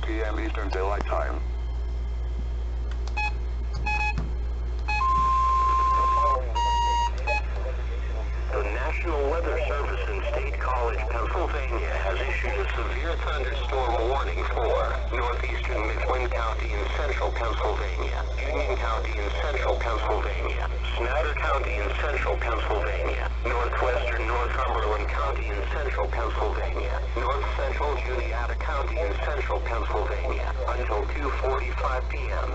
1 p.m. Eastern Daylight Time. The National Weather Service in State College, Pennsylvania has issued a severe thunderstorm warning for northeastern Mifflin County in central Pennsylvania, Union County in central Pennsylvania, Snyder County in central Pennsylvania, northwestern Northumberland County in central Pennsylvania, north central Juniata County in central Pennsylvania, until 2:45 p.m.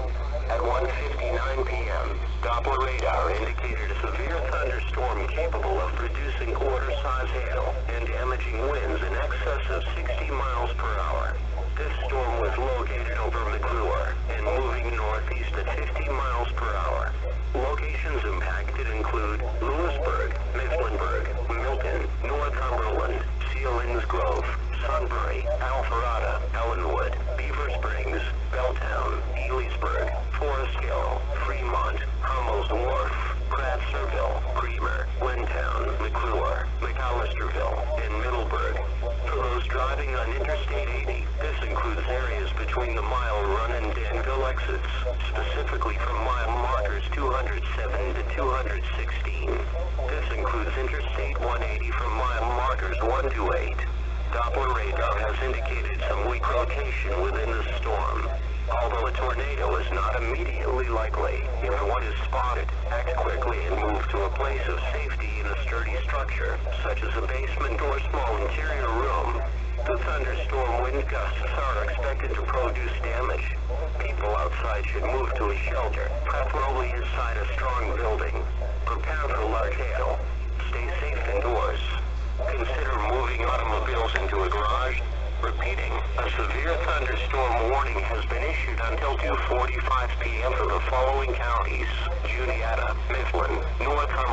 At 1:59 p.m., Doppler radar indicated a severe thunderstorm capable of producing quarter-size hail and damaging winds in excess of 60 miles per hour. This storm was located over McClure and moving northeast at 50 miles per hour. Locations impacted include Lewisburg, Mifflinburg, Milton, Northumberland, Sealings Grove, Sunbury, Alpharetta, Ellenwood, Beaver Springs, Belltown, Elysburg, Forest Hill, Fremont, Hummel's Wharf, Prattsville, Creamer, Lintown, McClure, McAllisterville, and Middleburg. For those driving on Interstate 80, this includes areas between the Mile Run and Danville exits, specifically from mile markers 207 to 216. This includes Interstate 180 from mile markers 1 to 8. Doppler radar has indicated some weak rotation within the storm. Although a tornado is not immediately likely, if one is spotted, act quickly and move to a place of safety in a sturdy structure, such as a basement or small interior room. The thunderstorm wind gusts are expected to produce damage. People outside should move to a shelter, preferably inside a strong building. Prepare for large hail. Stay safe indoors. Consider moving automobiles into a garage. Repeating, a severe thunderstorm warning has been issued until 2:45 p.m. for the following counties: Juniata, Mifflin, Northumberland,